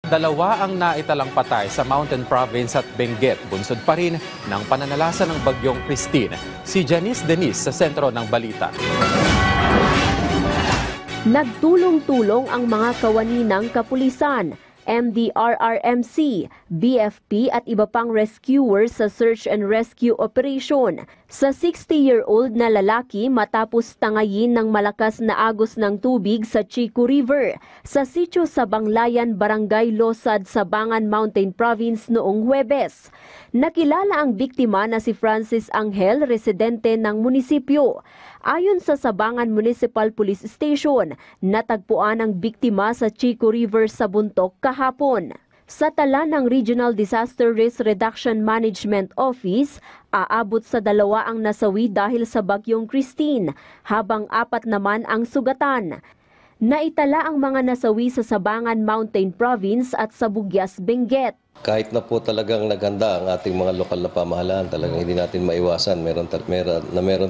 Dalawa ang naitalang patay sa Mountain Province at Benguet, bunsod pa rin ng pananalasa ng bagyong Christine. Si Janice Denise sa sentro ng balita. Nagtulong-tulong ang mga kawani ng kapulisan, MDRRMC, BFP at iba pang rescuers sa search and rescue operation sa 60-year-old na lalaki matapos tangayin ng malakas na agos ng tubig sa Chico River sa sitio sa Banglayan, Barangay Losad, Sabangan Mountain Province noong Huwebes. Nakilala ang biktima na si Francis Angel, residente ng munisipyo. Ayon sa Sabangan Municipal Police Station, natagpuan ang biktima sa Chico River sa Buntok kahapon. Sa tala ng Regional Disaster Risk Reduction Management Office, aabot sa 2 ang nasawi dahil sa bagyong Christine, habang 4 naman ang sugatan. Naitala ang mga nasawi sa Sabangan Mountain Province at sa Bugyas, Benguet. Kahit na po talagang naganda ang ating mga lokal na pamahalaan, talagang hindi natin maiwasan meron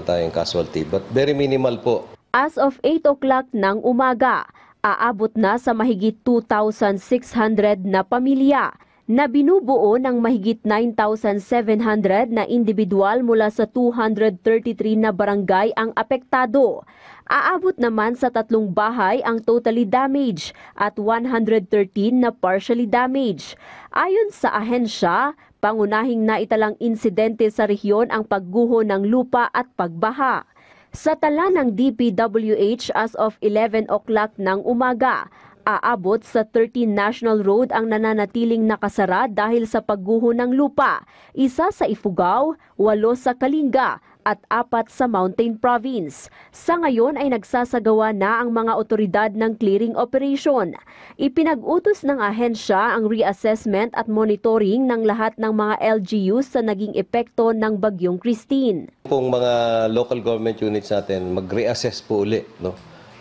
tayong casualty, but very minimal po. As of 8 o'clock ng umaga, aabot na sa mahigit 2,600 na pamilya na binubuo ng mahigit 9,700 na individual mula sa 233 na barangay ang apektado. Aabot naman sa 3 bahay ang totally damaged at 113 na partially damaged. Ayon sa ahensya, pangunahing naitalang insidente sa rehiyon ang pagguho ng lupa at pagbaha. Sa tala ng DPWH as of 11 o'clock ng umaga, aabot sa 13 National Road ang nananatiling nakasara dahil sa pagguho ng lupa, 1 sa Ifugao, 8 sa Kalinga at 4 sa Mountain Province. Sa ngayon ay nagsasagawa na ang mga otoridad ng clearing operation. Ipinag-utos ng ahensya ang reassessment at monitoring ng lahat ng mga LGUs sa naging epekto ng bagyong Christine. Kung mga local government units natin, mag-reassess po uli, no?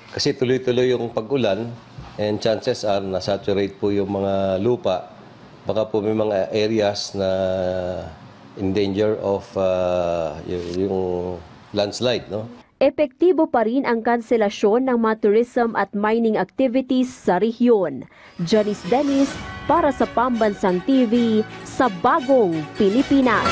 Kasi tuloy-tuloy yung pag-ulan and chances are na-saturate po yung mga lupa. Baka po may mga areas na in danger of yung landslide, no? Epektibo pa rin ang kanselasyon ng mga tourism at mining activities sa rehiyon. Janice Denise para sa Pambansang TV sa Bagong Pilipinas.